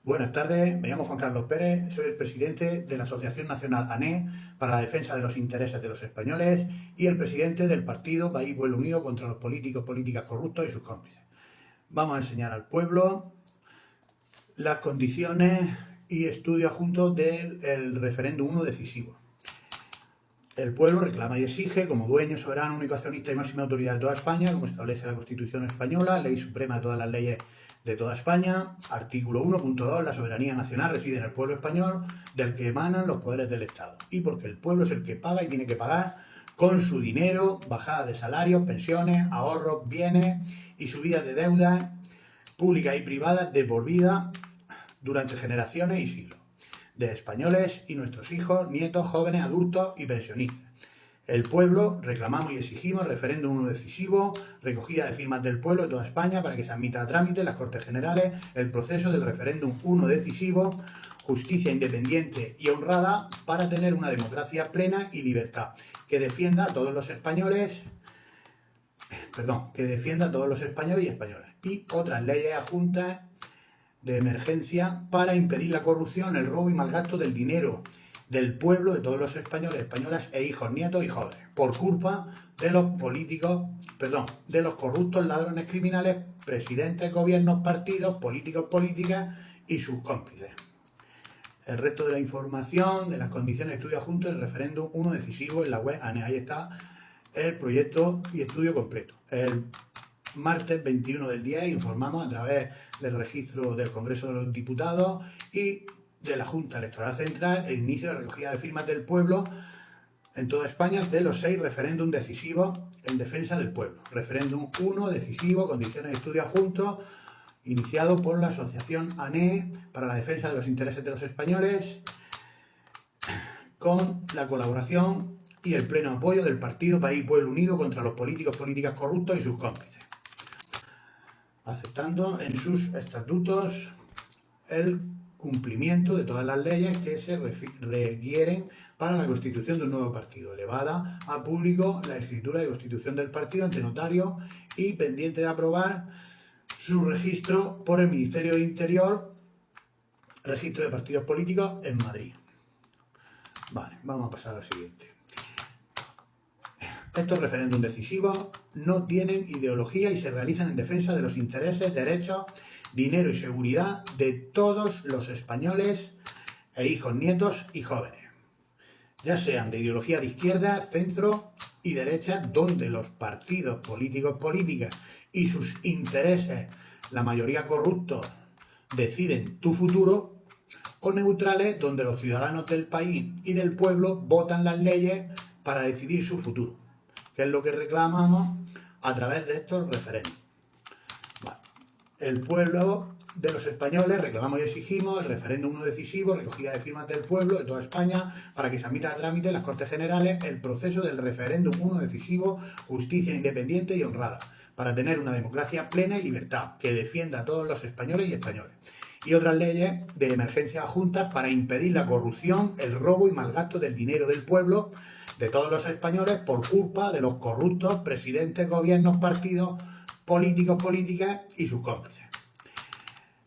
Buenas tardes, me llamo Juan Carlos Pérez, soy el presidente de la Asociación Nacional ANE para la defensa de los intereses de los españoles y el presidente del partido País Pueblo Unido contra los políticas corruptos y sus cómplices. Vamos a enseñar al pueblo las condiciones y estudios juntos del referéndum 1 decisivo. El pueblo reclama y exige, como dueño, soberano, único accionista y máxima autoridad de toda España, como establece la Constitución española, ley suprema de todas las leyes de toda España, artículo 1.2, la soberanía nacional reside en el pueblo español, del que emanan los poderes del Estado. Y porque el pueblo es el que paga y tiene que pagar con su dinero, bajada de salarios, pensiones, ahorros, bienes y subidas de deudas públicas y privadas de por vida durante generaciones y siglos, de españoles y nuestros hijos, nietos, jóvenes, adultos y pensionistas. El pueblo reclamamos y exigimos referéndum 1 decisivo, recogida de firmas del pueblo de toda España para que se admita a trámite en las Cortes Generales el proceso del referéndum 1 decisivo, justicia independiente y honrada para tener una democracia plena y libertad, que defienda a todos los españoles, y españolas, y otras leyes adjuntas de emergencia para impedir la corrupción, el robo y malgasto del dinero del pueblo, de todos los españoles, españolas e hijos, nietos y jóvenes, por culpa de los de los corruptos ladrones criminales, presidentes, gobiernos, partidos, políticos, políticas y sus cómplices. El resto de la información de las condiciones de estudio junto del referéndum 1 decisivo en la web ANE. Ahí está el proyecto y estudio completo. El martes 21 del 10 informamos a través del registro del Congreso de los Diputados y de la Junta Electoral Central el inicio de recogida de firmas del pueblo en toda España de los 6 referéndums decisivos en defensa del pueblo. Referéndum 1 decisivo, condiciones de estudio adjunto, iniciado por la Asociación ANE para la defensa de los intereses de los españoles, con la colaboración y el pleno apoyo del partido País Pueblo Unido contra los políticas corruptos y sus cómplices, aceptando en sus estatutos el cumplimiento de todas las leyes que se requieren para la constitución de un nuevo partido, elevada a público la escritura de constitución del partido ante notario y pendiente de aprobar su registro por el Ministerio del Interior, registro de partidos políticos en Madrid. Vale, vamos a pasar al siguiente. Estos referéndums decisivos no tienen ideología y se realizan en defensa de los intereses, derechos, dinero y seguridad de todos los españoles e hijos, nietos y jóvenes, ya sean de ideología de izquierda, centro y derecha, donde los partidos políticos, políticas y sus intereses, la mayoría corruptos, deciden tu futuro, o neutrales, donde los ciudadanos del país y del pueblo votan las leyes para decidir su futuro, que es lo que reclamamos a través de estos referéndums. Vale. El pueblo de los españoles reclamamos y exigimos el referéndum 1 decisivo, recogida de firmas del pueblo de toda España para que se admita a trámite en las Cortes Generales el proceso del referéndum 1 decisivo, justicia independiente y honrada, para tener una democracia plena y libertad, que defienda a todos los españoles y españoles, y otras leyes de emergencia adjuntas para impedir la corrupción, el robo y malgasto del dinero del pueblo, de todos los españoles, por culpa de los corruptos presidentes, gobiernos, partidos, políticos, políticas y sus cómplices.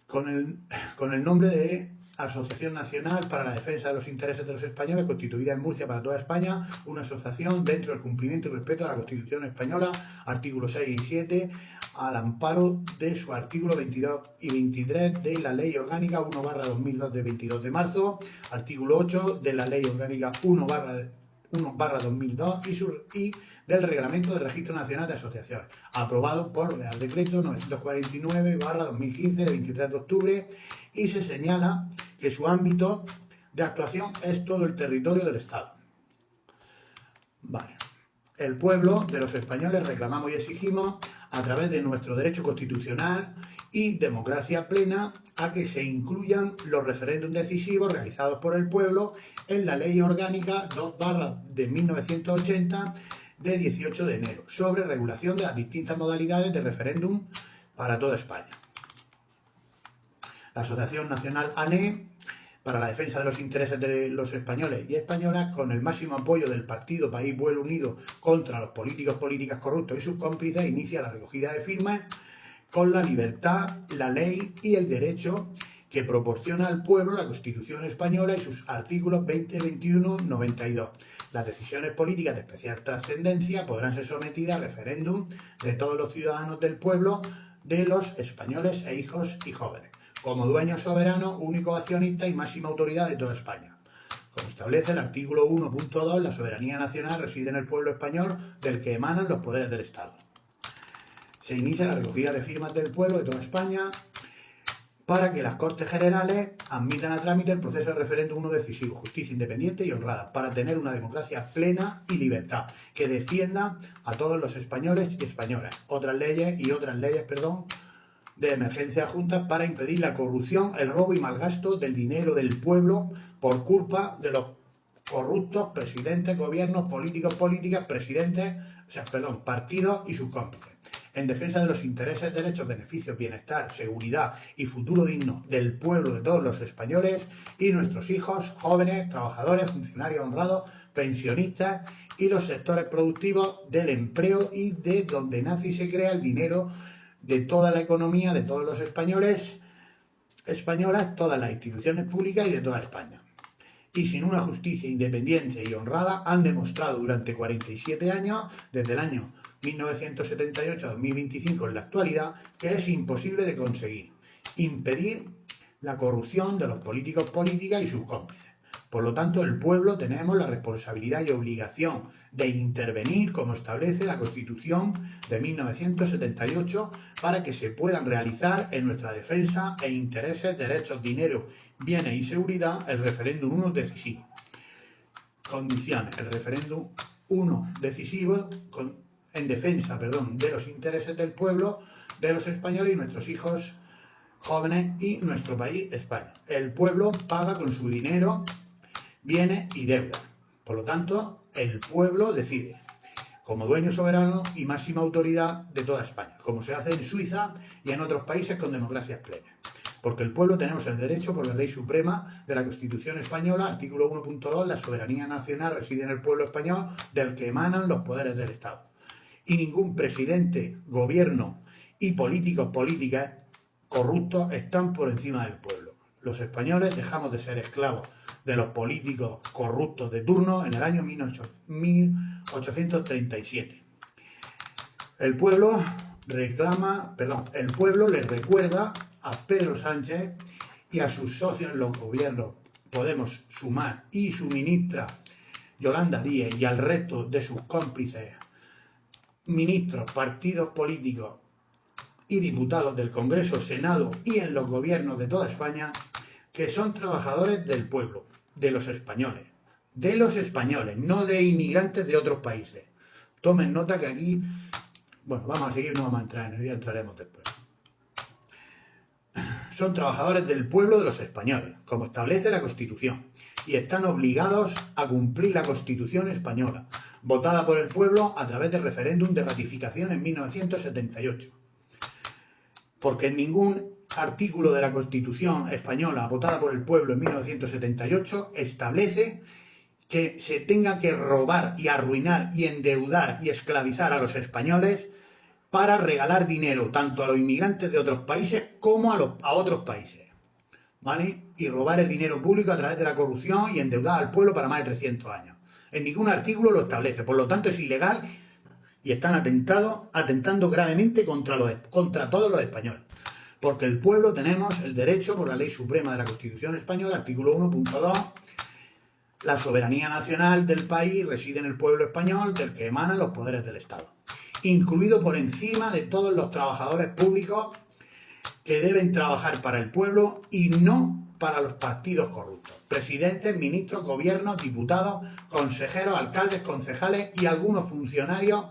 Con el nombre de Asociación Nacional para la Defensa de los Intereses de los Españoles, constituida en Murcia para toda España, una asociación dentro del cumplimiento y respeto a la Constitución española, artículos 6 y 7, al amparo de su artículo 22 y 23 de la Ley Orgánica 1/2002 de 22 de marzo, artículo 8 de la Ley Orgánica 1/2002 y del Reglamento de Registro Nacional de Asociaciones, aprobado por Real Decreto 949/2015 de 23 de octubre, y se señala que su ámbito de actuación es todo el territorio del Estado. Vale. El pueblo de los españoles reclamamos y exigimos, a través de nuestro derecho constitucional y democracia plena, a que se incluyan los referéndums decisivos realizados por el pueblo en la Ley Orgánica 2/1980 de 18 de enero sobre regulación de las distintas modalidades de referéndum para toda España. La Asociación Nacional ANE para la defensa de los intereses de los españoles y españolas, con el máximo apoyo del partido País Pueblo Unido contra los políticas corruptos y sus cómplices, inicia la recogida de firmas con la libertad, la ley y el derecho que proporciona al pueblo la Constitución española y sus artículos 20, 21, 92. Las decisiones políticas de especial trascendencia podrán ser sometidas a referéndum de todos los ciudadanos del pueblo, de los españoles e hijos y jóvenes, como dueño soberano, único accionista y máxima autoridad de toda España. Como establece el artículo 1.2, la soberanía nacional reside en el pueblo español, del que emanan los poderes del Estado. Se inicia la recogida de firmas del pueblo de toda España para que las Cortes Generales admitan a trámite el proceso de referéndum uno decisivo, justicia independiente y honrada, para tener una democracia plena y libertad, que defienda a todos los españoles y españolas. Otras leyes de emergencia juntas para impedir la corrupción, el robo y malgasto del dinero del pueblo por culpa de los corruptos presidentes, gobiernos, políticos, políticas, partidos y sus cómplices. En defensa de los intereses, derechos, beneficios, bienestar, seguridad y futuro digno del pueblo, de todos los españoles y nuestros hijos, jóvenes, trabajadores, funcionarios honrados, pensionistas y los sectores productivos del empleo y de donde nace y se crea el dinero de toda la economía, de todos los españoles, españolas, todas las instituciones públicas y de toda España. Y sin una justicia independiente y honrada, han demostrado durante 47 años, desde el año 1978 a 2025 en la actualidad, que es imposible de conseguir impedir la corrupción de los políticos, políticas y sus cómplices. Por lo tanto, el pueblo tenemos la responsabilidad y obligación de intervenir, como establece la Constitución de 1978, para que se puedan realizar en nuestra defensa e intereses, derechos, dinero, bienes y seguridad el referéndum 1 decisivo. Condiciones. El referéndum 1 decisivo en defensa de los intereses del pueblo, de los españoles y nuestros hijos jóvenes y nuestro país, España. El pueblo paga con su dinero bienes y deuda. Por lo tanto, el pueblo decide, como dueño soberano y máxima autoridad de toda España, como se hace en Suiza y en otros países con democracias plenas. Porque el pueblo tenemos el derecho, por la ley suprema de la Constitución española, artículo 1.2, la soberanía nacional reside en el pueblo español, del que emanan los poderes del Estado. Y ningún presidente, gobierno y políticos, políticas corruptos están por encima del pueblo. Los españoles dejamos de ser esclavos de los políticos corruptos de turno en el año 1837. El pueblo le recuerda a Pedro Sánchez y a sus socios en los gobiernos Podemos, Sumar y su ministra Yolanda Díez y al resto de sus cómplices, ministros, partidos políticos y diputados del Congreso, Senado y en los gobiernos de toda España, que son trabajadores del pueblo, de los españoles, no de inmigrantes de otros países. Tomen nota que aquí, vamos a seguir, no vamos a entrar en ello, ya entraremos después. Son trabajadores del pueblo de los españoles, como establece la Constitución, y están obligados a cumplir la Constitución española, votada por el pueblo a través del referéndum de ratificación en 1978. Porque en ningún artículo de la Constitución española votada por el pueblo en 1978 establece que se tenga que robar y arruinar y endeudar y esclavizar a los españoles para regalar dinero tanto a los inmigrantes de otros países como a otros países, ¿vale? Y robar el dinero público a través de la corrupción y endeudar al pueblo para más de 300 años. En ningún artículo lo establece, por lo tanto es ilegal y están atentando gravemente contra todos los españoles. Porque el pueblo tenemos el derecho, por la ley suprema de la Constitución española, artículo 1.2, la soberanía nacional del país reside en el pueblo español, del que emanan los poderes del Estado, incluido por encima de todos los trabajadores públicos que deben trabajar para el pueblo y no para los partidos corruptos. Presidentes, ministros, gobiernos, diputados, consejeros, alcaldes, concejales y algunos funcionarios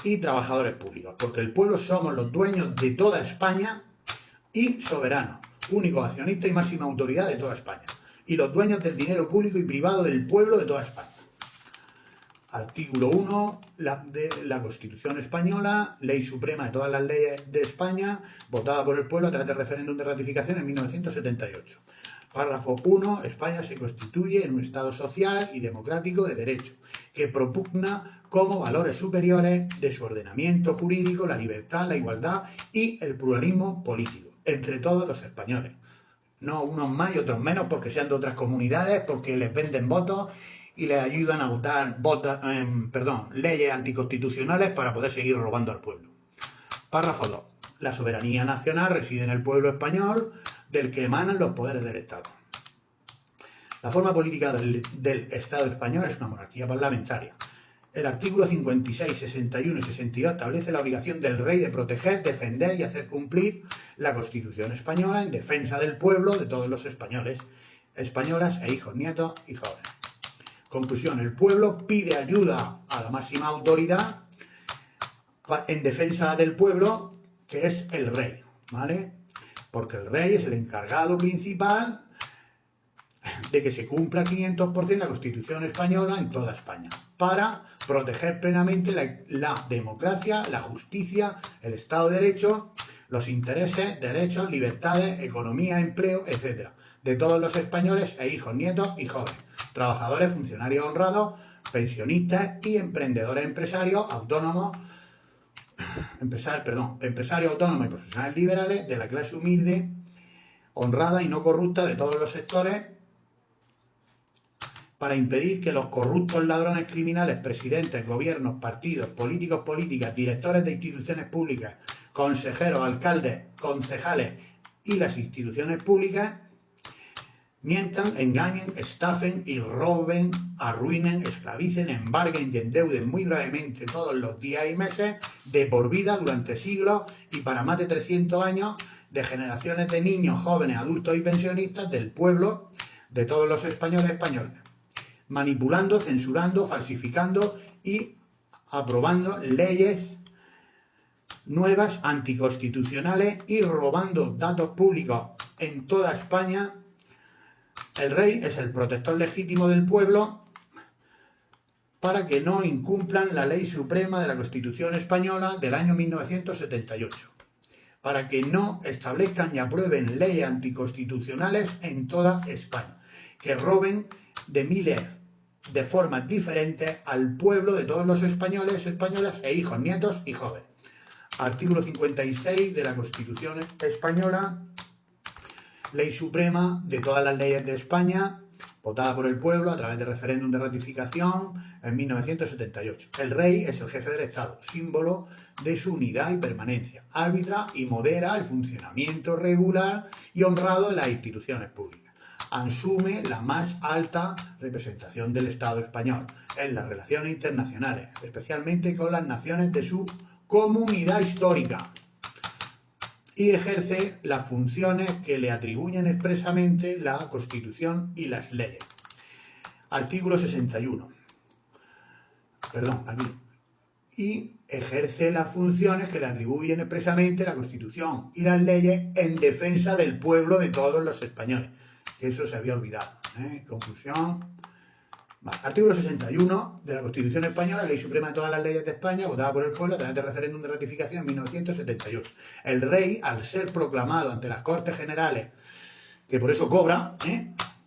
y trabajadores públicos, porque el pueblo somos los dueños de toda España y soberanos, únicos accionistas y máxima autoridad de toda España, y los dueños del dinero público y privado del pueblo de toda España. Artículo 1 de la Constitución española, ley suprema de todas las leyes de España, votada por el pueblo a través del referéndum de ratificación en 1978. Párrafo 1. España se constituye en un Estado social y democrático de derecho, que propugna como valores superiores de su ordenamiento jurídico la libertad, la igualdad y el pluralismo político. entre todos los españoles. No unos más y otros menos porque sean de otras comunidades, porque les venden votos y les ayudan a votar leyes anticonstitucionales para poder seguir robando al pueblo. Párrafo 2. La soberanía nacional reside en el pueblo español, del que emanan los poderes del Estado. La forma política del Estado español es una monarquía parlamentaria. El artículo 56, 61 y 62 establece la obligación del rey de proteger, defender y hacer cumplir la Constitución española en defensa del pueblo, de todos los españoles, españolas e hijos, nietos y jóvenes. Conclusión: el pueblo pide ayuda a la máxima autoridad en defensa del pueblo, que es el rey, ¿vale? Porque el rey es el encargado principal de que se cumpla 500% la Constitución española en toda España, para proteger plenamente la democracia, la justicia, el Estado de Derecho, los intereses, derechos, libertades, economía, empleo, etc., de todos los españoles e hijos, nietos y jóvenes, trabajadores, funcionarios honrados, pensionistas y emprendedores empresarios autónomos, empresarios autónomos y profesionales liberales de la clase humilde, honrada y no corrupta de todos los sectores, para impedir que los corruptos ladrones criminales, presidentes, gobiernos, partidos, políticos, políticas, directores de instituciones públicas, consejeros, alcaldes, concejales y las instituciones públicas mientan, engañen, estafen y roben, arruinen, esclavicen, embarguen y endeuden muy gravemente todos los días y meses de por vida durante siglos y para más de 300 años de generaciones de niños, jóvenes, adultos y pensionistas del pueblo, de todos los españoles, manipulando, censurando, falsificando y aprobando leyes nuevas anticonstitucionales y robando datos públicos en toda España. El rey es el protector legítimo del pueblo para que no incumplan la ley suprema de la Constitución española del año 1978, para que no establezcan y aprueben leyes anticonstitucionales en toda España, que roben de formas diferentes al pueblo de todos los españoles, españolas e hijos, nietos y jóvenes. Artículo 56 de la Constitución española, ley suprema de todas las leyes de España, votada por el pueblo a través de referéndum de ratificación en 1978. El rey es el jefe del Estado, símbolo de su unidad y permanencia. Arbitra y modera el funcionamiento regular y honrado de las instituciones públicas. Asume la más alta representación del Estado español en las relaciones internacionales, especialmente con las naciones de su comunidad histórica, y ejerce las funciones que le atribuyen expresamente la Constitución y las leyes. Artículo 61. Y ejerce las funciones que le atribuyen expresamente la Constitución y las leyes en defensa del pueblo de todos los españoles. Que eso se había olvidado. Conclusión. Vale. Artículo 61 de la Constitución española, ley suprema de todas las leyes de España, votada por el pueblo a través de referéndum de ratificación en 1978. El rey, al ser proclamado ante las Cortes Generales, que por eso cobra,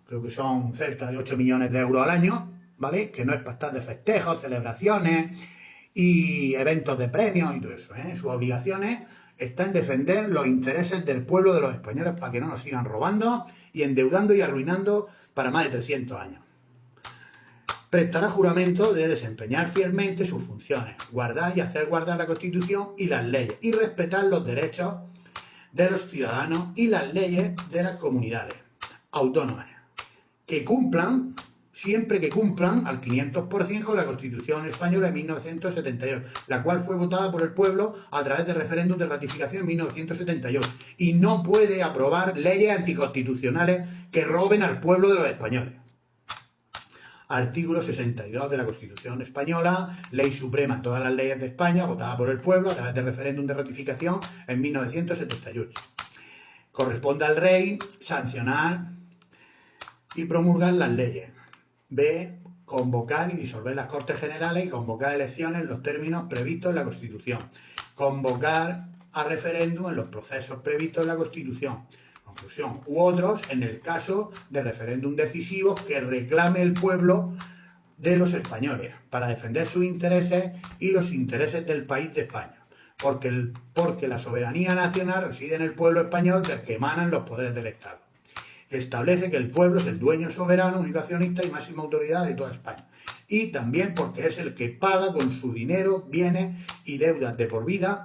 creo que son cerca de 8 millones de euros al año, ¿vale? Que no es para estar de festejos, celebraciones y eventos de premios y todo eso, Sus obligaciones está en defender los intereses del pueblo de los españoles para que no nos sigan robando y endeudando y arruinando para más de 300 años. Prestará juramento de desempeñar fielmente sus funciones, guardar y hacer guardar la Constitución y las leyes y respetar los derechos de los ciudadanos y las leyes de las comunidades autónomas, que cumplan, siempre que cumplan al 500% con la Constitución española de 1978, la cual fue votada por el pueblo a través de referéndum de ratificación en 1978, y no puede aprobar leyes anticonstitucionales que roben al pueblo de los españoles. Artículo 62 de la Constitución española, ley suprema de todas las leyes de España, votada por el pueblo a través de referéndum de ratificación en 1978. Corresponde al rey sancionar y promulgar las leyes. B. Convocar y disolver las Cortes Generales y convocar elecciones en los términos previstos en la Constitución. Convocar a referéndum en los procesos previstos en la Constitución. Conclusión. U otros en el caso de referéndum decisivos que reclame el pueblo de los españoles para defender sus intereses y los intereses del país de España. porque la soberanía nacional reside en el pueblo español del que emanan los poderes del Estado. Establece que el pueblo es el dueño soberano, único accionista y máxima autoridad de toda España. Y también porque es el que paga con su dinero, bienes y deudas de por vida,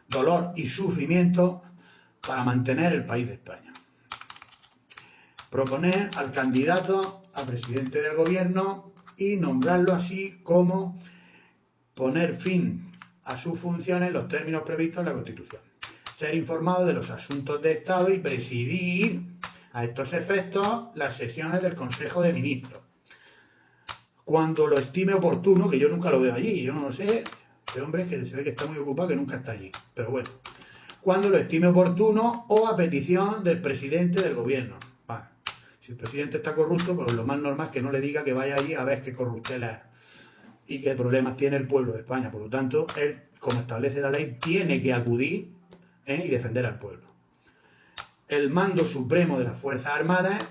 dolor y sufrimiento para mantener el país de España. Proponer al candidato a presidente del gobierno y nombrarlo así como poner fin a sus funciones en los términos previstos en la Constitución. Ser informado de los asuntos de Estado y presidir a estos efectos las sesiones del Consejo de Ministros. Cuando lo estime oportuno, que yo nunca lo veo allí, yo no lo sé, este hombre que se ve que está muy ocupado, que nunca está allí, pero bueno. Cuando lo estime oportuno o a petición del presidente del gobierno. Vale. Si el presidente está corrupto, pues lo más normal es que no le diga que vaya allí a ver qué corruptela es y qué problemas tiene el pueblo de España. Por lo tanto, él, como establece la ley, tiene que acudir y defender al pueblo. El mando supremo de las Fuerzas Armadas,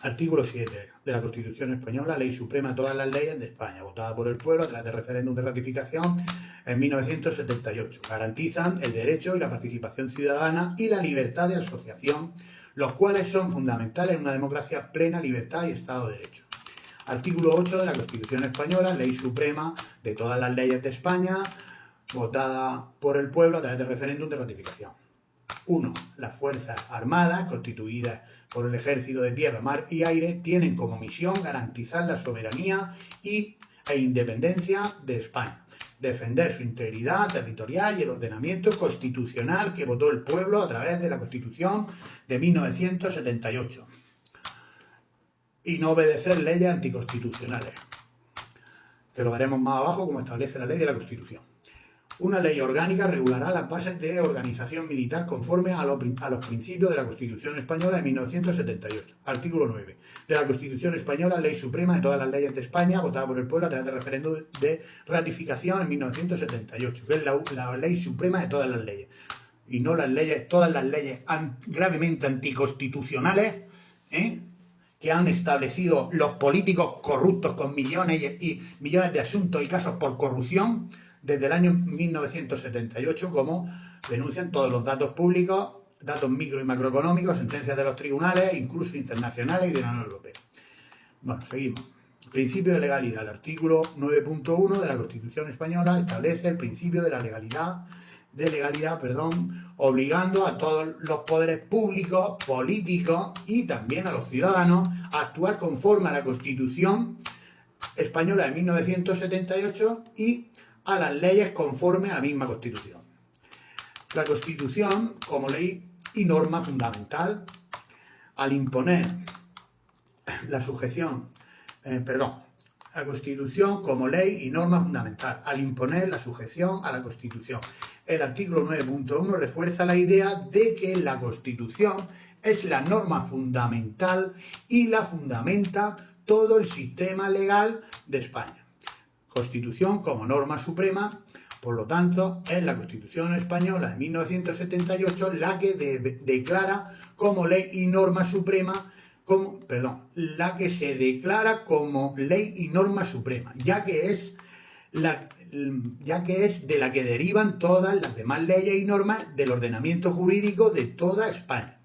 artículo 7 de la Constitución Española, ley suprema de todas las leyes de España, votada por el pueblo a través de referéndum de ratificación en 1978. Garantizan el derecho y la participación ciudadana y la libertad de asociación, los cuales son fundamentales en una democracia plena, libertad y Estado de Derecho. Artículo 8 de la Constitución Española, ley suprema de todas las leyes de España, votada por el pueblo a través de referéndum de ratificación. 1. Las Fuerzas Armadas, constituidas por el Ejército de Tierra, Mar y Aire, tienen como misión garantizar la soberanía e independencia de España, defender su integridad territorial y el ordenamiento constitucional que votó el pueblo a través de la Constitución de 1978. Y no obedecer leyes anticonstitucionales, que lo veremos más abajo como establece la ley de la Constitución. Una ley orgánica regulará las bases de organización militar conforme a los principios de la Constitución Española de 1978. Artículo 9 de la Constitución Española, ley suprema de todas las leyes de España, votada por el pueblo a través de referéndum de ratificación en 1978, que es la ley suprema de todas las leyes. Y no las leyes, todas las leyes gravemente anticonstitucionales, que han establecido los políticos corruptos con millones y millones de asuntos y casos por corrupción desde el año 1978, como denuncian todos los datos públicos, datos micro y macroeconómicos, sentencias de los tribunales, incluso internacionales y de la Unión Europea. Bueno, seguimos. Principio de legalidad. El artículo 9.1 de la Constitución Española establece el principio de la legalidad, obligando a todos los poderes públicos, políticos y también a los ciudadanos a actuar conforme a la Constitución Española de 1978 y a las leyes conforme a la misma Constitución. La Constitución, como ley y norma fundamental, al imponer la sujeción, la Constitución como ley y norma fundamental, al imponer la sujeción a la Constitución. El artículo 9.1 refuerza la idea de que la Constitución es la norma fundamental y la fundamenta todo el sistema legal de España. Constitución como norma suprema, por lo tanto, es la Constitución Española de 1978 la que declara como ley y norma suprema, la que se declara como ley y norma suprema, ya que es de la que derivan todas las demás leyes y normas del ordenamiento jurídico de toda España.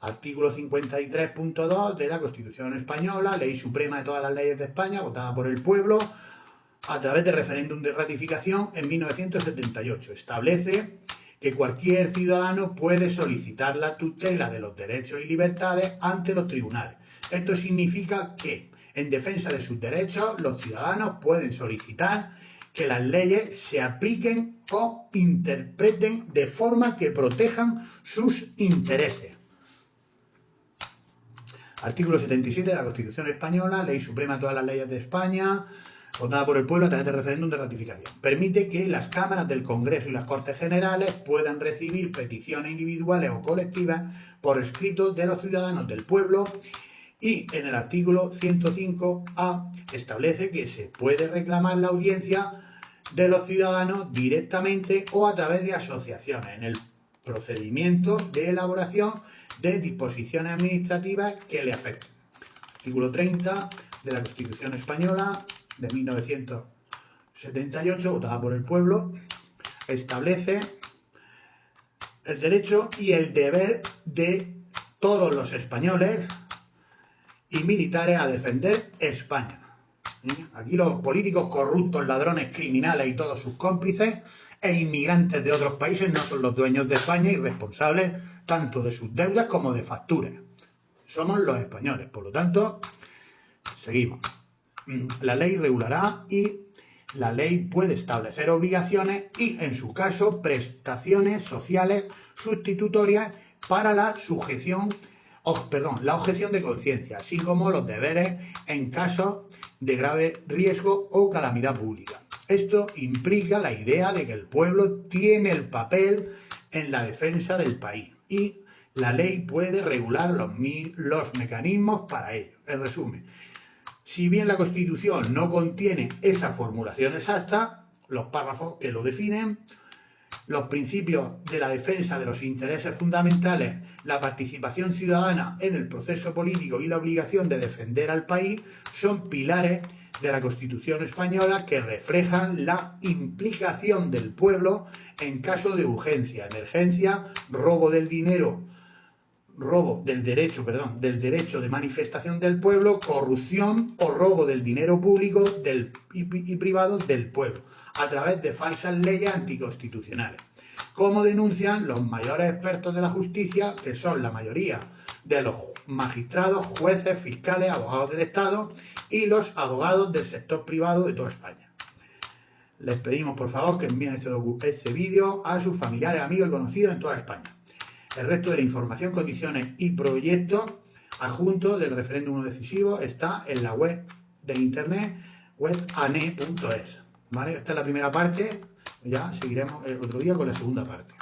Artículo 53.2 de la Constitución Española, ley suprema de todas las leyes de España, votada por el pueblo a través de referéndum de ratificación en 1978. Establece que cualquier ciudadano puede solicitar la tutela de los derechos y libertades ante los tribunales. Esto significa que, en defensa de sus derechos, los ciudadanos pueden solicitar que las leyes se apliquen o interpreten de forma que protejan sus intereses. Artículo 77 de la Constitución Española, ley suprema de todas las leyes de España, votada por el pueblo a través de referéndum de ratificación. Permite que las cámaras del Congreso y las Cortes Generales puedan recibir peticiones individuales o colectivas por escrito de los ciudadanos del pueblo, y en el artículo 105A establece que se puede reclamar la audiencia de los ciudadanos directamente o a través de asociaciones en el procedimiento de elaboración de disposiciones administrativas que le afecten. Artículo 30 de la Constitución Española de 1978, votada por el pueblo establece el derecho y el deber de todos los españoles y militares a defender España. Aquí los políticos corruptos, ladrones, criminales y todos sus cómplices e inmigrantes de otros países no son los dueños de España y responsables tanto de sus deudas como de facturas. Somos los españoles, por lo tanto, seguimos. La ley regulará y la ley puede establecer obligaciones y, en su caso, prestaciones sociales sustitutorias para la objeción de conciencia, así como los deberes en caso de grave riesgo o calamidad pública. Esto implica la idea de que el pueblo tiene el papel en la defensa del país y la ley puede regular los mecanismos para ello. En resumen, si bien la Constitución no contiene esa formulación exacta, los párrafos que lo definen, los principios de la defensa de los intereses fundamentales, la participación ciudadana en el proceso político y la obligación de defender al país son pilares de la Constitución española que reflejan la implicación del pueblo en caso de urgencia, emergencia, robo del derecho de manifestación del pueblo, corrupción o robo del dinero público y privado del pueblo, a través de falsas leyes anticonstitucionales. Como denuncian los mayores expertos de la justicia, que son la mayoría de los magistrados, jueces, fiscales, abogados del Estado y los abogados del sector privado de toda España. Les pedimos, por favor, que envíen este vídeo a sus familiares, amigos y conocidos en toda España. El resto de la información, condiciones y proyectos adjuntos del referéndum no decisivo está en la web de internet, webane.es. ¿Vale? Esta es la primera parte, ya seguiremos el otro día con la segunda parte.